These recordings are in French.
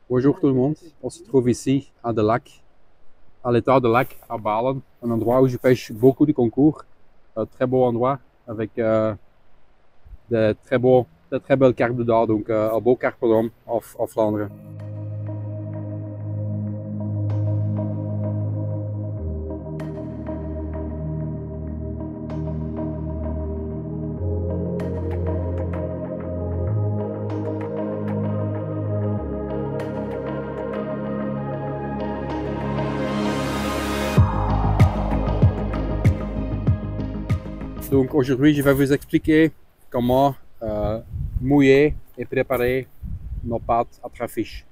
Bonjour tout le monde, on se trouve ici à De Lac, à l'étang de Lac à Balen, un endroit où je pêche beaucoup de concours. Un très beau endroit avec de très belles carpes d'or, donc un beau carpodrome en Flandre. Donc aujourd'hui, je vais vous expliquer comment mouiller et préparer nos pâtes à trafiche.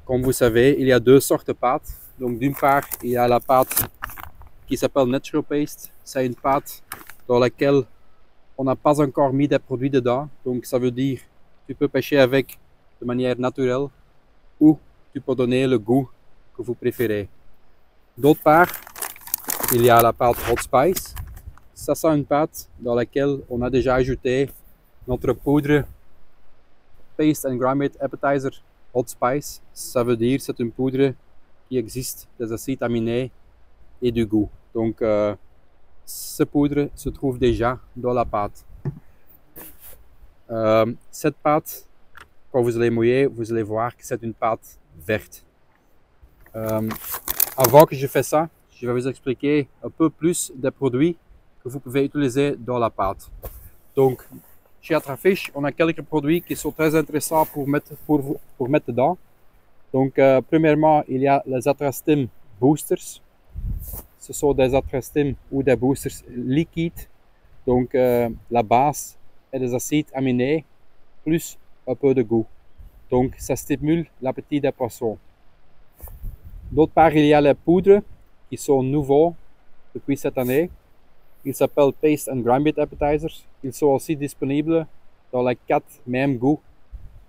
Comme vous savez, il y a deux sortes de pâtes. Donc d'une part, il y a la pâte qui s'appelle Natural Paste. C'est une pâte dans laquelle on n'a pas encore mis des produits dedans. Donc ça veut dire que tu peux pêcher avec de manière naturelle ou tu peux donner le goût que vous préférez. D'autre part, il y a la pâte Hot Spice. Ça, c'est une pâte dans laquelle on a déjà ajouté notre poudre Paste and Grommet Appetizer Hot Spice. Ça veut dire que c'est une poudre qui existe des acides aminés et du goût. Donc, cette poudre se trouve déjà dans la pâte. Cette pâte, quand vous allez mouiller, vous allez voir que c'est une pâte verte. Avant que je fasse ça, je vais vous expliquer un peu plus des produits que vous pouvez utiliser dans la pâte. Donc, chez Atrafish, on a quelques produits qui sont très intéressants pour mettre dedans. Donc, premièrement, il y a les Atrastim Boosters. Ce sont des Atrastim ou des boosters liquides. Donc, la base est des acides aminés plus un peu de goût. Donc, ça stimule l'appétit des poissons. D'autre part, il y a les poudres qui sont nouveaux depuis cette année. Ils s'appellent Paste and Grommet Appetizers. Ils sont aussi disponibles dans les 4 mêmes goûts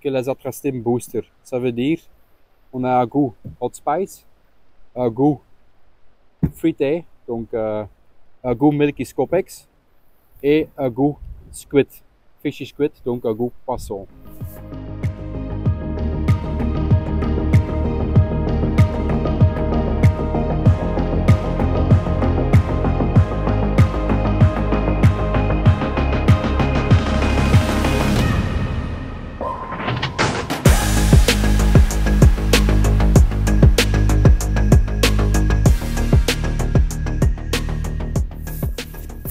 que les Atrastim Booster. Ça veut dire on a un goût Hot Spice, un goût Fruité, donc un goût Milky Scopex et un goût Squid, Fishy Squid, donc un goût poisson.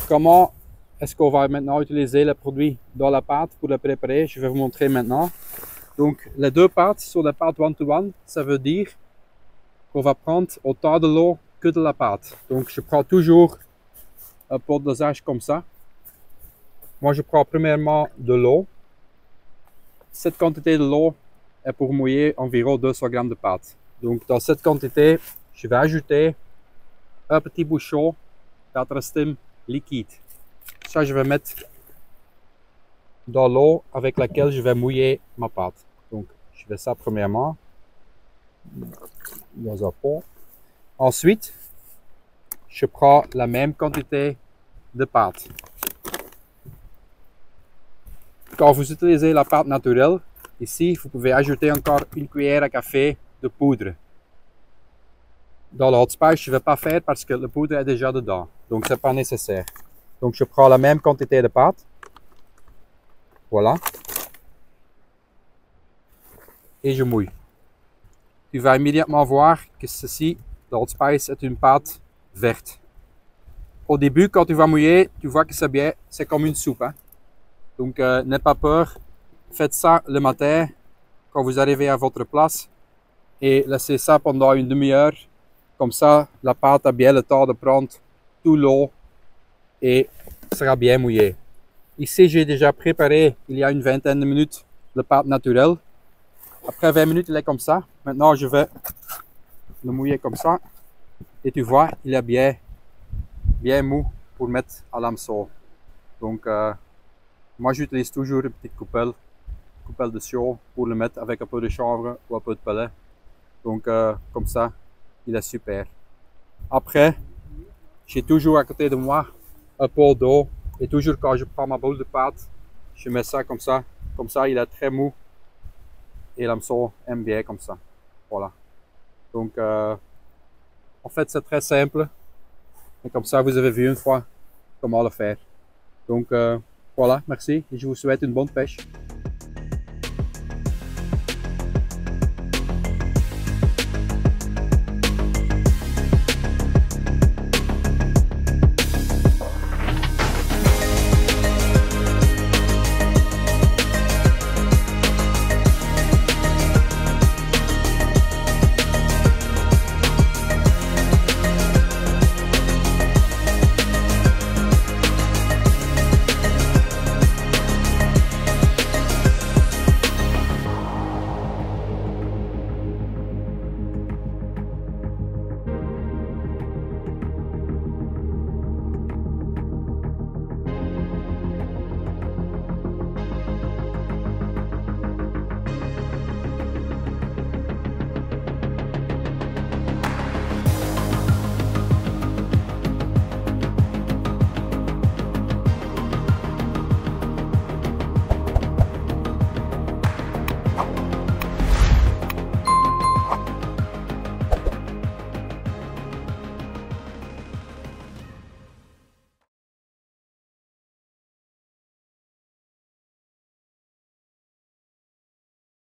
Comment est-ce qu'on va maintenant utiliser les produits dans la pâte pour le préparer? Je vais vous montrer maintenant. Donc, les deux pâtes sont des pâtes one-to-one. Ça veut dire qu'on va prendre autant de l'eau que de la pâte. Donc, je prends toujours un pot de dosage comme ça. Moi, je prends premièrement de l'eau. Cette quantité de l'eau est pour mouiller environ 200 g de pâte. Donc, dans cette quantité, je vais ajouter un petit bouchon d'Atrastim liquide. Ça, je vais mettre dans l'eau avec laquelle je vais mouiller ma pâte. Donc, je fais ça premièrement dans un pot. Ensuite, je prends la même quantité de pâte. Quand vous utilisez la pâte naturelle, ici, vous pouvez ajouter encore une cuillère à café de poudre. Dans le Hot Spice, je ne vais pas faire parce que la poudre est déjà dedans. Donc, ce n'est pas nécessaire. Donc, je prends la même quantité de pâte. Voilà. Et je mouille. Tu vas immédiatement voir que ceci, le Hot Spice, est une pâte verte. Au début, quand tu vas mouiller, tu vois que c'est bien, c'est comme une soupe. Hein? Donc, n'aie pas peur. Faites ça le matin, quand vous arrivez à votre place. Et laissez ça pendant une demi-heure. Comme ça, la pâte a bien le temps de prendre tout l'eau et sera bien mouillée. Ici, j'ai déjà préparé, il y a une vingtaine de minutes, la pâte naturelle. Après 20 minutes, il est comme ça. Maintenant, je vais le mouiller comme ça. Et tu vois, il est bien mou pour mettre à l'hameçon. Donc, moi, j'utilise toujours une petite coupelle de sio pour le mettre avec un peu de chanvre ou un peu de pellet. Donc, comme ça, il est super. Après, j'ai toujours à côté de moi un pot d'eau. Et toujours quand je prends ma boule de pâte, je mets ça comme ça. Comme ça, il est très mou. Et l'hameçon aime bien comme ça. Voilà. Donc, en fait, c'est très simple. Et comme ça, vous avez vu une fois comment le faire. Donc, voilà, merci et je vous souhaite une bonne pêche.